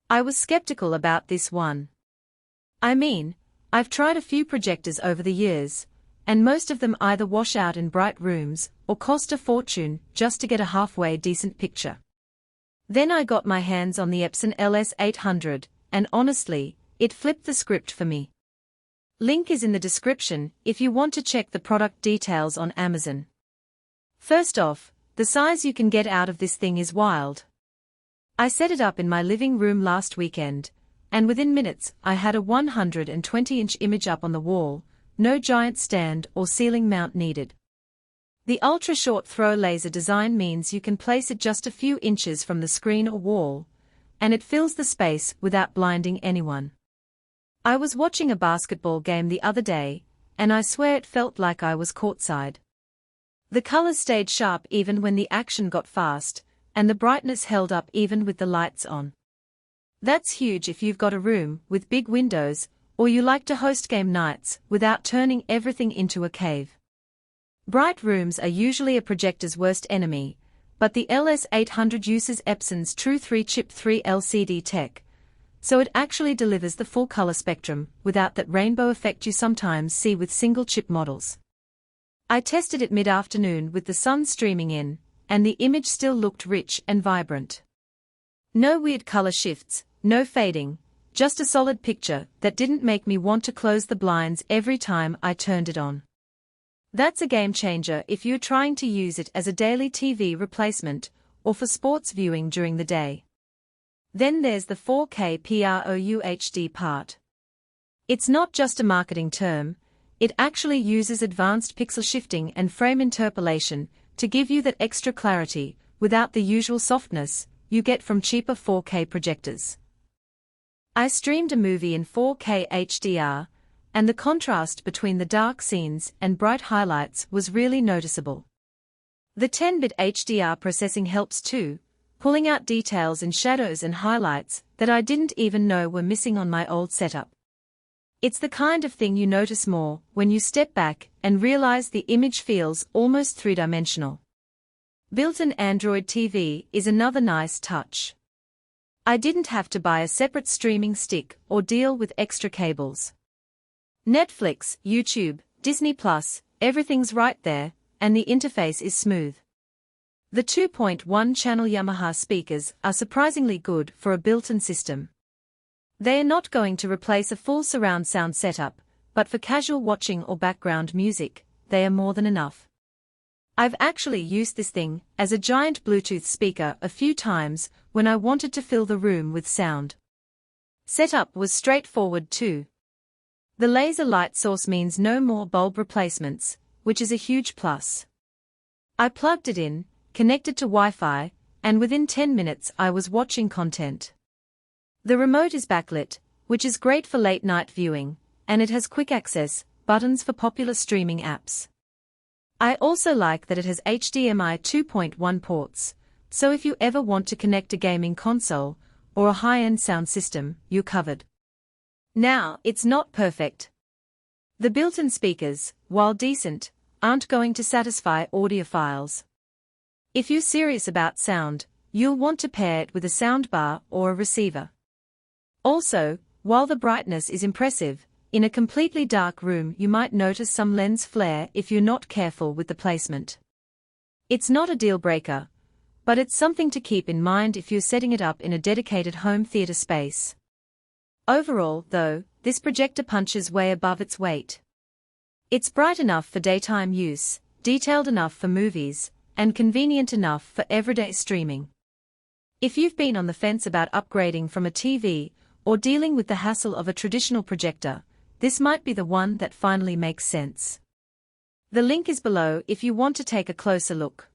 I was skeptical about this one. I mean, I've tried a few projectors over the years, and most of them either wash out in bright rooms or cost a fortune just to get a halfway decent picture. Then I got my hands on the Epson LS800, and honestly, it flipped the script for me. Link is in the description if you want to check the product details on Amazon. First off, the size you can get out of this thing is wild. I set it up in my living room last weekend, and within minutes I had a 120-inch image up on the wall, no giant stand or ceiling mount needed. The ultra-short throw laser design means you can place it just a few inches from the screen or wall, and it fills the space without blinding anyone. I was watching a basketball game the other day, and I swear it felt like I was courtside. The colors stayed sharp even when the action got fast, and the brightness held up even with the lights on. That's huge if you've got a room with big windows, or you like to host game nights without turning everything into a cave. Bright rooms are usually a projector's worst enemy, but the LS800 uses Epson's true 3-chip 3 LCD tech, so it actually delivers the full color spectrum without that rainbow effect you sometimes see with single-chip models. I tested it mid-afternoon with the sun streaming in, and the image still looked rich and vibrant. No weird color shifts, no fading, just a solid picture that didn't make me want to close the blinds every time I turned it on. That's a game changer if you're trying to use it as a daily TV replacement or for sports viewing during the day. Then there's the 4K PROUHD part. It's not just a marketing term, it actually uses advanced pixel shifting and frame interpolation to give you that extra clarity without the usual softness you get from cheaper 4K projectors. I streamed a movie in 4K HDR, and the contrast between the dark scenes and bright highlights was really noticeable. The 10-bit HDR processing helps too, pulling out details in shadows and highlights that I didn't even know were missing on my old setup. It's the kind of thing you notice more when you step back and realize the image feels almost three-dimensional. Built-in Android TV is another nice touch. I didn't have to buy a separate streaming stick or deal with extra cables. Netflix, YouTube, Disney+, everything's right there, and the interface is smooth. The 2.1-channel Yamaha speakers are surprisingly good for a built-in system. They are not going to replace a full surround sound setup, but for casual watching or background music, they are more than enough. I've actually used this thing as a giant Bluetooth speaker a few times when I wanted to fill the room with sound. Setup was straightforward too. The laser light source means no more bulb replacements, which is a huge plus. I plugged it in, connected to Wi-Fi, and within 10 minutes I was watching content. The remote is backlit, which is great for late-night viewing, and it has quick access buttons for popular streaming apps. I also like that it has HDMI 2.1 ports, so if you ever want to connect a gaming console or a high-end sound system, you're covered. Now, it's not perfect. The built-in speakers, while decent, aren't going to satisfy audiophiles. If you're serious about sound, you'll want to pair it with a soundbar or a receiver. Also, while the brightness is impressive, in a completely dark room you might notice some lens flare if you're not careful with the placement. It's not a deal-breaker, but it's something to keep in mind if you're setting it up in a dedicated home theater space. Overall, though, this projector punches way above its weight. It's bright enough for daytime use, detailed enough for movies, and convenient enough for everyday streaming. If you've been on the fence about upgrading from a TV or dealing with the hassle of a traditional projector, this might be the one that finally makes sense. The link is below if you want to take a closer look.